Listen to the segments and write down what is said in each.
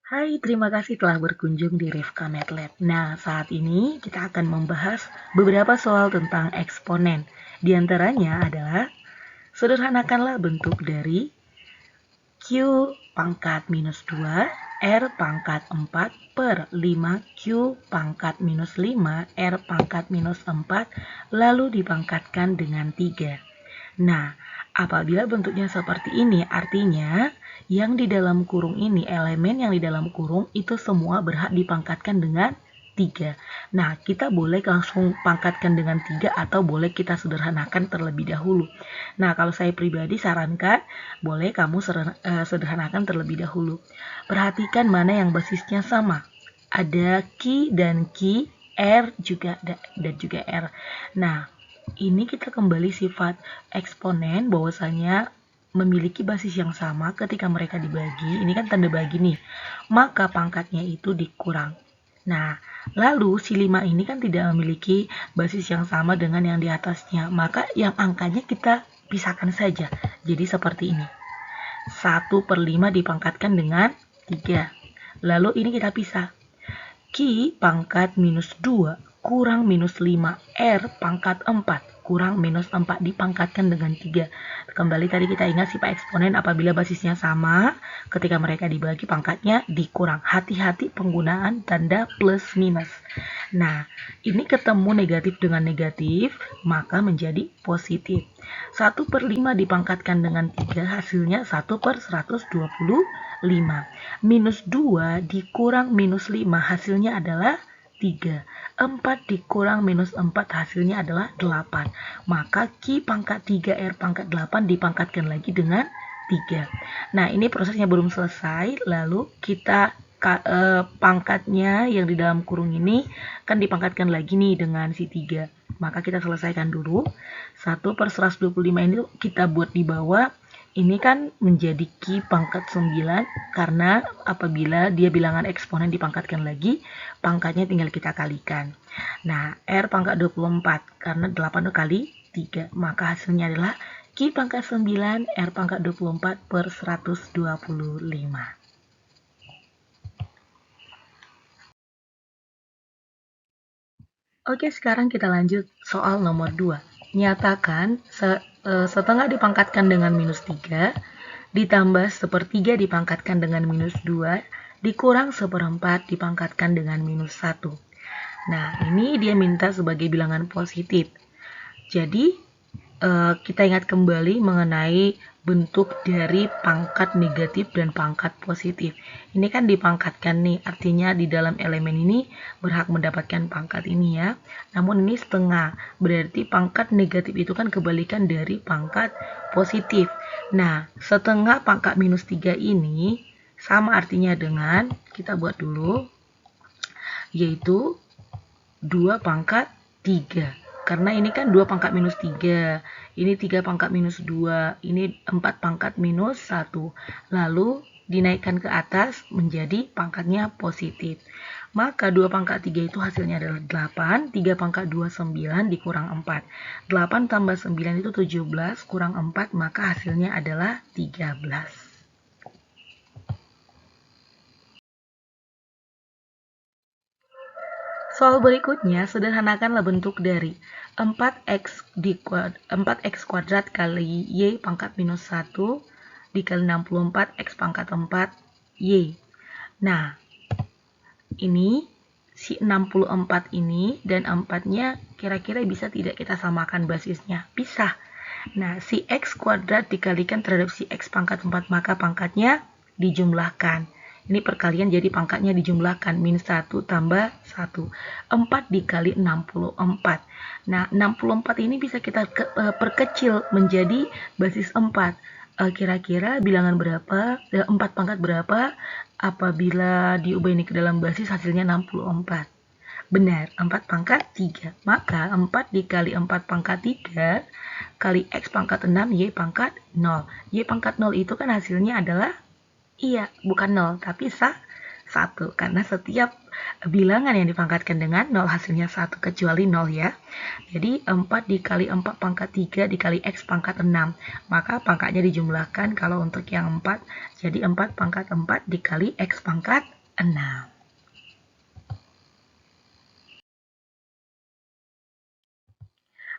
Hai, terima kasih telah berkunjung di Rifka MATLAB. Nah, saat ini kita akan membahas beberapa soal tentang eksponen. Di antaranya adalah sederhanakanlah bentuk dari Q pangkat minus 2 R pangkat 4 per 5 Q pangkat minus 5 R pangkat minus 4 lalu dipangkatkan dengan 3. Nah, apabila bentuknya seperti ini, artinya yang di dalam kurung ini, elemen yang di dalam kurung itu semua berhak dipangkatkan dengan 3. Nah, kita boleh langsung pangkatkan dengan 3 atau boleh kita sederhanakan terlebih dahulu. Nah, kalau saya pribadi sarankan, boleh kamu sederhanakan terlebih dahulu. Perhatikan mana yang basisnya sama. Ada Q dan Q, R juga dan juga R. Nah, ini kita kembali sifat eksponen bahwasanya memiliki basis yang sama ketika mereka dibagi. Ini kan tanda bagi nih. Maka pangkatnya itu dikurang. Nah, lalu si 5 ini kan tidak memiliki basis yang sama dengan yang di atasnya. Maka yang angkanya kita pisahkan saja. Jadi seperti ini. 1/5 dipangkatkan dengan 3. Lalu ini kita pisah. Q pangkat minus 2 kurang minus 5 R pangkat 4 kurang minus 4 dipangkatkan dengan 3. Kembali tadi kita ingat sifat eksponen apabila basisnya sama, ketika mereka dibagi pangkatnya dikurang. Hati-hati penggunaan tanda plus minus. Nah, ini ketemu negatif dengan negatif, maka menjadi positif. 1/5 dipangkatkan dengan 3, hasilnya 1/125. Minus 2 dikurang minus 5, hasilnya adalah 3. 4 dikurang minus 4 hasilnya adalah 8. Maka Q pangkat 3 R pangkat 8 dipangkatkan lagi dengan 3. Nah, ini prosesnya belum selesai. Lalu kita pangkatnya yang di dalam kurung ini kan dipangkatkan lagi nih dengan si 3. Maka kita selesaikan dulu. 1/125 ini kita buat di bawah. Ini kan menjadi Q pangkat 9 karena apabila dia bilangan eksponen dipangkatkan lagi, pangkatnya tinggal kita kalikan. Nah, R pangkat 24 karena 8 kali 3, maka hasilnya adalah Q pangkat 9 R pangkat 24 per 125. Oke, sekarang kita lanjut soal nomor 2. Nyatakan setengah dipangkatkan dengan minus 3, ditambah 1/3 dipangkatkan dengan minus 2, dikurang 1/4 dipangkatkan dengan minus 1. Nah, ini dia minta sebagai bilangan positif. Jadi, kita ingat kembali mengenai bentuk dari pangkat negatif dan pangkat positif. Ini kan dipangkatkan nih, artinya di dalam elemen ini berhak mendapatkan pangkat ini ya. Namun ini setengah, berarti pangkat negatif itu kan kebalikan dari pangkat positif. Nah, setengah pangkat minus 3 ini sama artinya dengan, kita buat dulu, yaitu 2 pangkat 3. Karena ini kan 2 pangkat minus 3. Ini 3 pangkat minus 2. Ini 4 pangkat minus 1. Lalu dinaikkan ke atas menjadi pangkatnya positif. Maka 2 pangkat 3 itu hasilnya adalah 8. 3 pangkat 2, 9 dikurang 4. 8 tambah 9 itu 17 kurang 4, maka hasilnya adalah 13. Soal berikutnya, sederhanakanlah bentuk dari 4x kuadrat kali y pangkat minus 1 dikali 64 x pangkat 4 y. Nah, ini si 64 ini dan 4-nya kira-kira bisa tidak kita samakan basisnya? Bisa. Nah, si x kuadrat dikalikan terhadap si x pangkat 4, maka pangkatnya dijumlahkan. Ini perkalian jadi pangkatnya dijumlahkan. Min 1 tambah 1. 4 dikali 64. Nah, 64 ini bisa kita perkecil menjadi basis 4. Kira-kira bilangan berapa? 4 pangkat berapa? Apabila diubah ini ke dalam basis hasilnya 64. Benar, 4 pangkat 3. Maka 4 dikali 4 pangkat 3 kali X pangkat 6, Y pangkat 0. Y pangkat 0 itu kan hasilnya adalah, iya, bukan 0, tapi 1. Karena setiap bilangan yang dipangkatkan dengan 0 hasilnya 1 kecuali 0 ya. Jadi 4 dikali 4 pangkat 3 dikali X pangkat 6. Maka pangkatnya dijumlahkan kalau untuk yang 4. Jadi 4 pangkat 4 dikali X pangkat 6.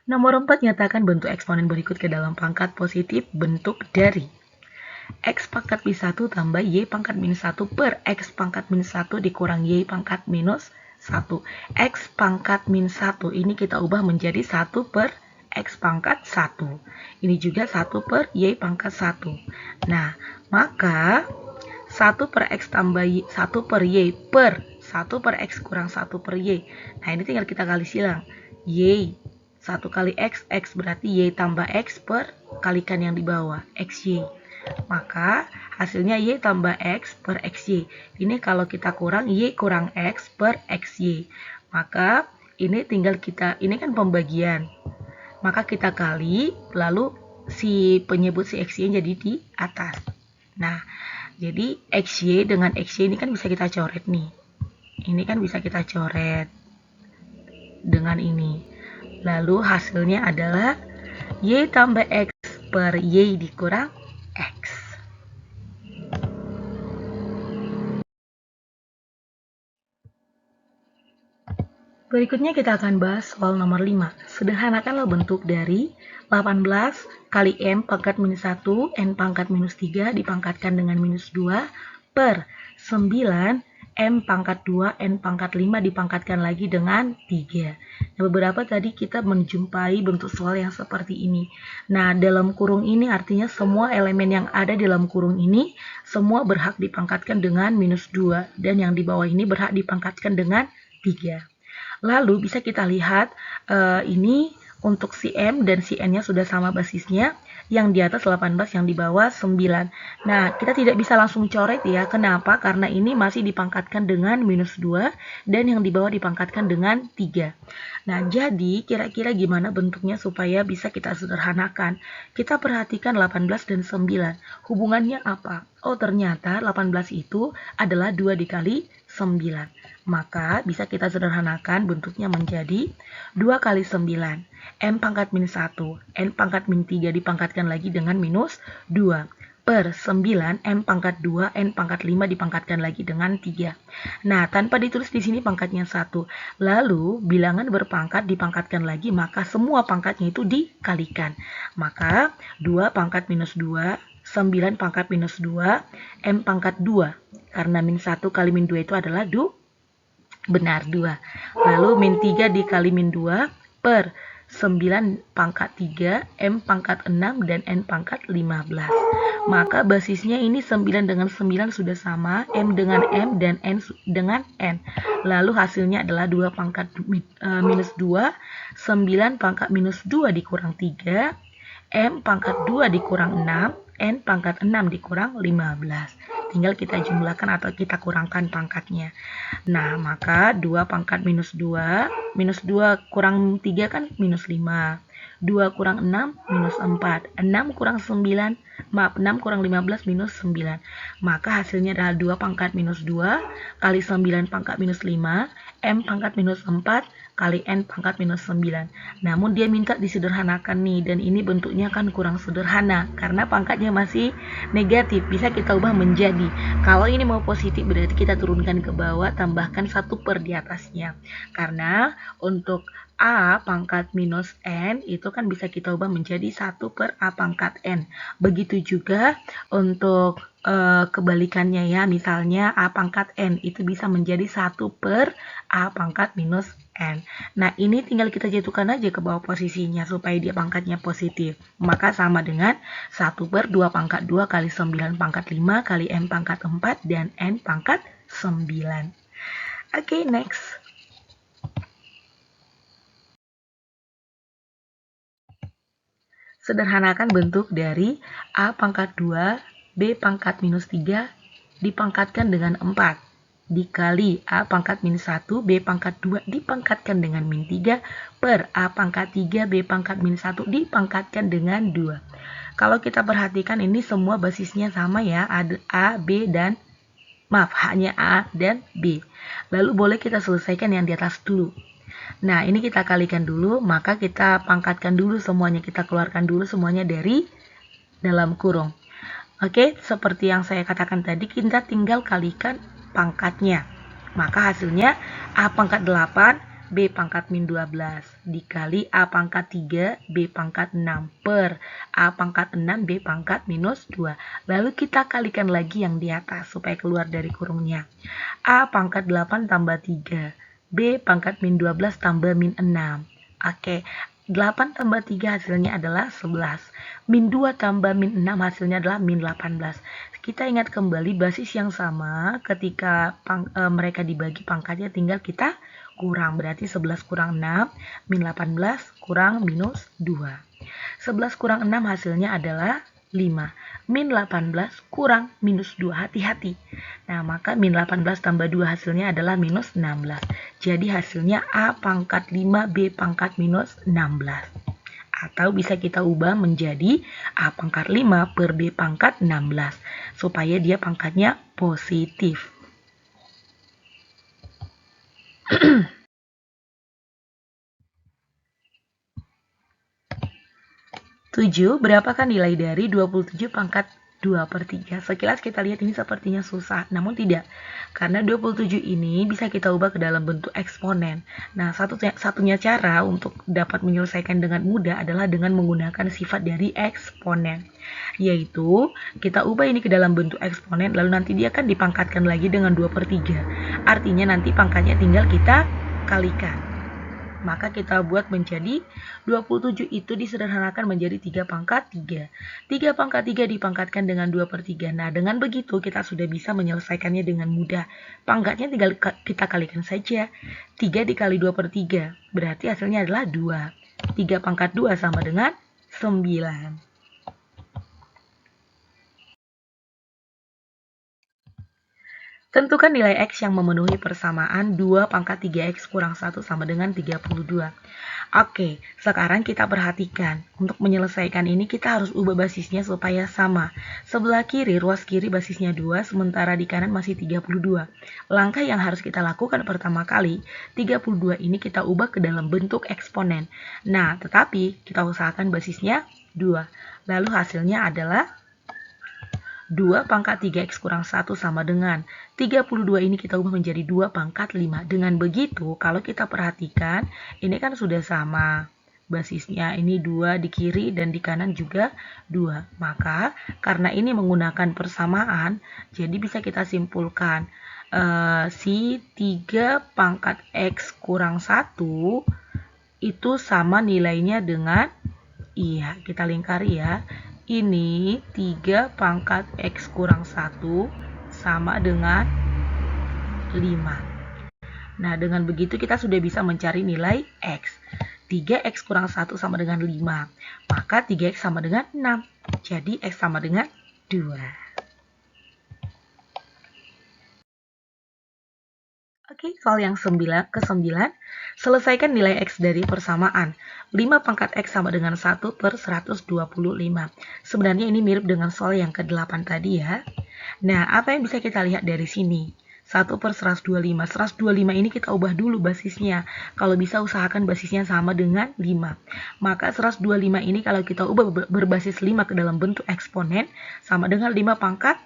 Nomor 4, nyatakan bentuk eksponen berikut ke dalam pangkat positif bentuk dari X pangkat min 1 tambah Y pangkat min 1 per X pangkat min 1 dikurang Y pangkat minus 1. X pangkat min 1 ini kita ubah menjadi 1 per X pangkat 1. Ini juga 1 per Y pangkat 1. Nah, maka 1 per X tambah Y, 1 per Y per 1 per X kurang 1 per Y. Nah, ini tinggal kita kali silang. Y 1 kali X, X berarti Y tambah X per kalikan yang di bawah, XY. Maka hasilnya Y tambah X per XY. Ini kalau kita kurang Y kurang X per XY. Maka ini tinggal kita, ini kan pembagian. Maka kita kali, lalu si penyebut si XY jadi di atas. Nah, jadi XY dengan XY ini kan bisa kita coret nih. Ini kan bisa kita coret dengan ini. Lalu hasilnya adalah Y tambah X per Y dikurang X. Berikutnya kita akan bahas soal nomor 5. Sederhanakanlah bentuk dari 18 kali M pangkat minus 1, N pangkat minus 3 dipangkatkan dengan minus 2 per 9 M pangkat 2, N pangkat 5 dipangkatkan lagi dengan 3. Nah, beberapa tadi kita menjumpai bentuk soal yang seperti ini. Nah, dalam kurung ini artinya semua elemen yang ada dalam kurung ini semua berhak dipangkatkan dengan minus 2. Dan yang di bawah ini berhak dipangkatkan dengan 3. Lalu bisa kita lihat ini untuk si M dan si N-nya sudah sama basisnya. Yang di atas 18, yang di bawah 9. Nah, kita tidak bisa langsung coret ya. Kenapa? Karena ini masih dipangkatkan dengan minus 2 dan yang di bawah dipangkatkan dengan 3. Nah, jadi kira-kira gimana bentuknya supaya bisa kita sederhanakan? Kita perhatikan 18 dan 9. Hubungannya apa? Oh, ternyata 18 itu adalah 2 dikali 9. Maka bisa kita sederhanakan bentuknya menjadi 2 kali 9. M pangkat min 1, N pangkat min 3 dipangkatkan lagi dengan minus 2. Per 9, M pangkat 2, N pangkat 5 dipangkatkan lagi dengan 3. Nah, tanpa ditulis di sini pangkatnya 1. Lalu, bilangan berpangkat dipangkatkan lagi, maka semua pangkatnya itu dikalikan. Maka, 2 pangkat minus 2, 9 pangkat minus 2, M pangkat 2. Karena min 1 kali min 2 itu adalah benar 2. Lalu min 3 dikali min 2 per 9 pangkat 3, M pangkat 6, dan N pangkat 15. Maka basisnya ini 9 dengan 9 sudah sama, M dengan M, dan N dengan N. Lalu hasilnya adalah 2 pangkat minus 2, 9 pangkat minus 2 dikurang 3, M pangkat 2 dikurang 6, N pangkat 6 dikurang 15. Tinggal kita jumlahkan atau kita kurangkan pangkatnya. Nah, maka 2 pangkat minus 2, minus 2 kurang 3 kan minus 5. 2 kurang 6, minus 4. 6 kurang 9, 6 kurang 15, minus 9. Maka hasilnya adalah 2 pangkat minus 2 kali 9 pangkat minus 5, M pangkat minus 4 kali N pangkat minus 9. Namun dia minta disederhanakan nih, dan ini bentuknya kan kurang sederhana karena pangkatnya masih negatif. Bisa kita ubah menjadi, kalau ini mau positif berarti kita turunkan ke bawah, tambahkan 1 per di atasnya. Karena untuk A pangkat minus N itu kan bisa kita ubah menjadi 1 per A pangkat N. Begitu juga untuk kebalikannya ya, misalnya A pangkat N itu bisa menjadi 1 per A pangkat minus N. Nah, ini tinggal kita jatuhkan aja ke bawah posisinya supaya dia pangkatnya positif. Maka sama dengan 1 per 2 pangkat 2 kali 9 pangkat 5 kali M pangkat 4 dan N pangkat 9. Oke, next. Sederhanakan bentuk dari A pangkat 2, B pangkat minus 3 dipangkatkan dengan 4 dikali A pangkat min 1, B pangkat 2 dipangkatkan dengan min 3 per A pangkat 3, B pangkat min 1 dipangkatkan dengan 2. Kalau kita perhatikan ini semua basisnya sama ya, ada A, B, dan Maaf, hanya A dan B. Lalu boleh kita selesaikan yang di atas dulu. Nah, ini kita kalikan dulu, maka kita pangkatkan dulu semuanya. Kita keluarkan dulu semuanya dari dalam kurung. Oke, seperti yang saya katakan tadi, kita tinggal kalikan pangkatnya. Maka hasilnya A pangkat 8, B pangkat min 12 dikali A pangkat 3, B pangkat 6 per A pangkat 6, B pangkat minus 2. Lalu kita kalikan lagi yang di atas supaya keluar dari kurungnya. A pangkat 8 tambah 3, B pangkat min 12 tambah min 6. Oke, 8 tambah 3 hasilnya adalah 11. Min 2 tambah min 6 hasilnya adalah min 18. Kita ingat kembali basis yang sama ketika mereka dibagi pangkatnya tinggal kita kurang. Berarti 11 kurang 6, min 18 kurang minus 2. 11 kurang 6 hasilnya adalah 5. Min 18 kurang minus 2. Hati-hati. Nah, maka min 18 tambah 2 hasilnya adalah minus 16. Jadi hasilnya A pangkat 5, B pangkat minus 16. Atau bisa kita ubah menjadi A pangkat 5 per B pangkat 16. Supaya dia pangkatnya positif. 7, berapakah nilai dari 27 pangkat 2 per 3? Sekilas kita lihat ini sepertinya susah, namun tidak. Karena 27 ini bisa kita ubah ke dalam bentuk eksponen. Nah, satunya cara untuk dapat menyelesaikan dengan mudah adalah dengan menggunakan sifat dari eksponen. Yaitu, kita ubah ini ke dalam bentuk eksponen, lalu nanti dia akan dipangkatkan lagi dengan 2 per 3. Artinya nanti pangkatnya tinggal kita kalikan. Maka kita buat menjadi 27 itu disederhanakan menjadi 3 pangkat 3. 3 pangkat 3 dipangkatkan dengan 2 per 3. Nah, dengan begitu kita sudah bisa menyelesaikannya dengan mudah. Pangkatnya tinggal kita kalikan saja. 3 dikali 2 per 3. Berarti hasilnya adalah 2. 3 pangkat 2 sama dengan 9. Tentukan nilai X yang memenuhi persamaan 2 pangkat 3X kurang 1 sama dengan 32. Oke, sekarang kita perhatikan. Untuk menyelesaikan ini kita harus ubah basisnya supaya sama. Sebelah kiri, ruas kiri basisnya 2, sementara di kanan masih 32. Langkah yang harus kita lakukan pertama kali, 32 ini kita ubah ke dalam bentuk eksponen. Nah, tetapi kita usahakan basisnya 2. Lalu hasilnya adalah 2 pangkat 3X kurang 1 sama dengan 32 ini kita ubah menjadi 2 pangkat 5. Dengan begitu, kalau kita perhatikan, ini kan sudah sama. Basisnya ini 2 di kiri dan di kanan juga 2. Maka, karena ini menggunakan persamaan, jadi bisa kita simpulkan si 3 pangkat X kurang 1 itu sama nilainya dengan, iya, kita lingkari ya. Ini 3 pangkat X kurang 1 sama dengan 5. Nah, dengan begitu kita sudah bisa mencari nilai X. 3X kurang 1 sama dengan 5. Maka 3X sama dengan 6. Jadi X sama dengan 2. Oke, soal yang ke-9. Selesaikan nilai X dari persamaan. 5 pangkat X sama dengan 1 per 125. Sebenarnya ini mirip dengan soal yang ke-8 tadi ya. Nah, apa yang bisa kita lihat dari sini? 1 per 125. 125 ini kita ubah dulu basisnya. Kalau bisa usahakan basisnya sama dengan 5. Maka 125 ini kalau kita ubah berbasis 5 ke dalam bentuk eksponen, sama dengan 5 pangkat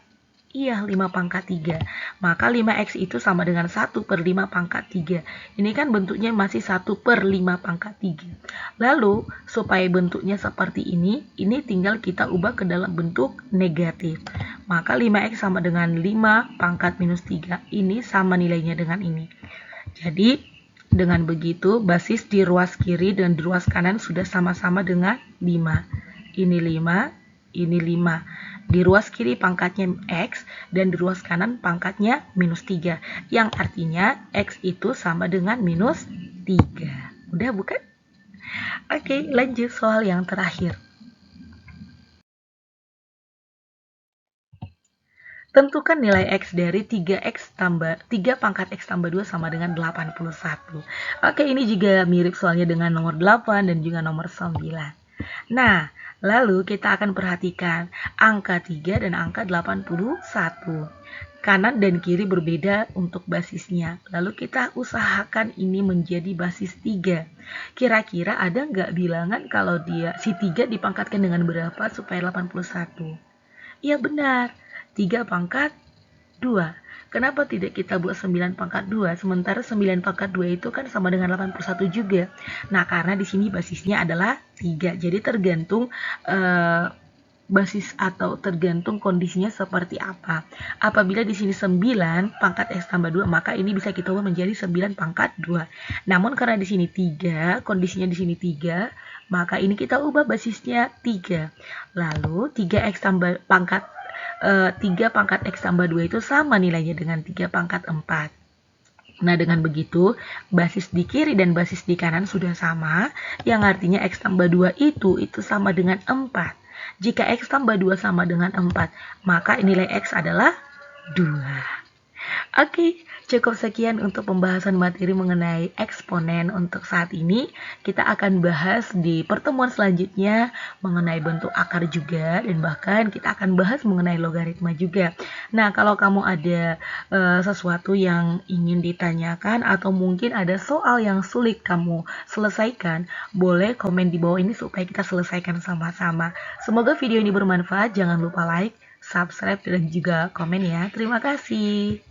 5 pangkat 3. Maka 5X itu sama dengan 1 per 5 pangkat 3. Ini kan bentuknya masih 1 per 5 pangkat 3. Lalu, supaya bentuknya seperti ini tinggal kita ubah ke dalam bentuk negatif. Maka 5X sama dengan 5 pangkat minus 3. Ini sama nilainya dengan ini. Jadi, dengan begitu, basis di ruas kiri dan di ruas kanan sudah sama-sama dengan 5. Ini 5, ini 5. Di ruas kiri pangkatnya X dan di ruas kanan pangkatnya minus 3. Yang artinya X itu sama dengan minus 3. Udah bukan? Oke, lanjut soal yang terakhir. Tentukan nilai X dari 3 pangkat X tambah 2 sama dengan 81. Oke, ini juga mirip soalnya dengan nomor 8 dan juga nomor 9. Nah, lalu kita akan perhatikan angka 3 dan angka 81. Kanan dan kiri berbeda untuk basisnya. Lalu kita usahakan ini menjadi basis 3. Kira-kira ada nggak bilangan kalau si 3 dipangkatkan dengan berapa supaya 81? Iya benar, 3 pangkat 2. Kenapa tidak kita buat 9 pangkat 2? Sementara 9 pangkat 2 itu kan sama dengan 81 juga. Nah, karena di sini basisnya adalah 3. Jadi tergantung basis atau tergantung kondisinya seperti apa. Apabila di sini 9 pangkat X tambah 2, maka ini bisa kita ubah menjadi 9 pangkat 2. Namun karena di sini 3, kondisinya di sini 3, maka ini kita ubah basisnya 3. Lalu 3X tambah pangkat 3 pangkat X tambah 2 itu sama nilainya dengan 3 pangkat 4. Nah, dengan begitu, basis di kiri dan basis di kanan sudah sama, yang artinya X tambah 2 itu sama dengan 4. Jika X tambah 2 sama dengan 4, maka nilai X adalah 2. Oke, cukup sekian untuk pembahasan materi mengenai eksponen untuk saat ini. Kita akan bahas di pertemuan selanjutnya mengenai bentuk akar juga, dan bahkan kita akan bahas mengenai logaritma juga. Nah, kalau kamu ada sesuatu yang ingin ditanyakan atau mungkin ada soal yang sulit kamu selesaikan, boleh komen di bawah ini supaya kita selesaikan sama-sama. Semoga video ini bermanfaat. Jangan lupa like, subscribe, dan juga komen ya. Terima kasih.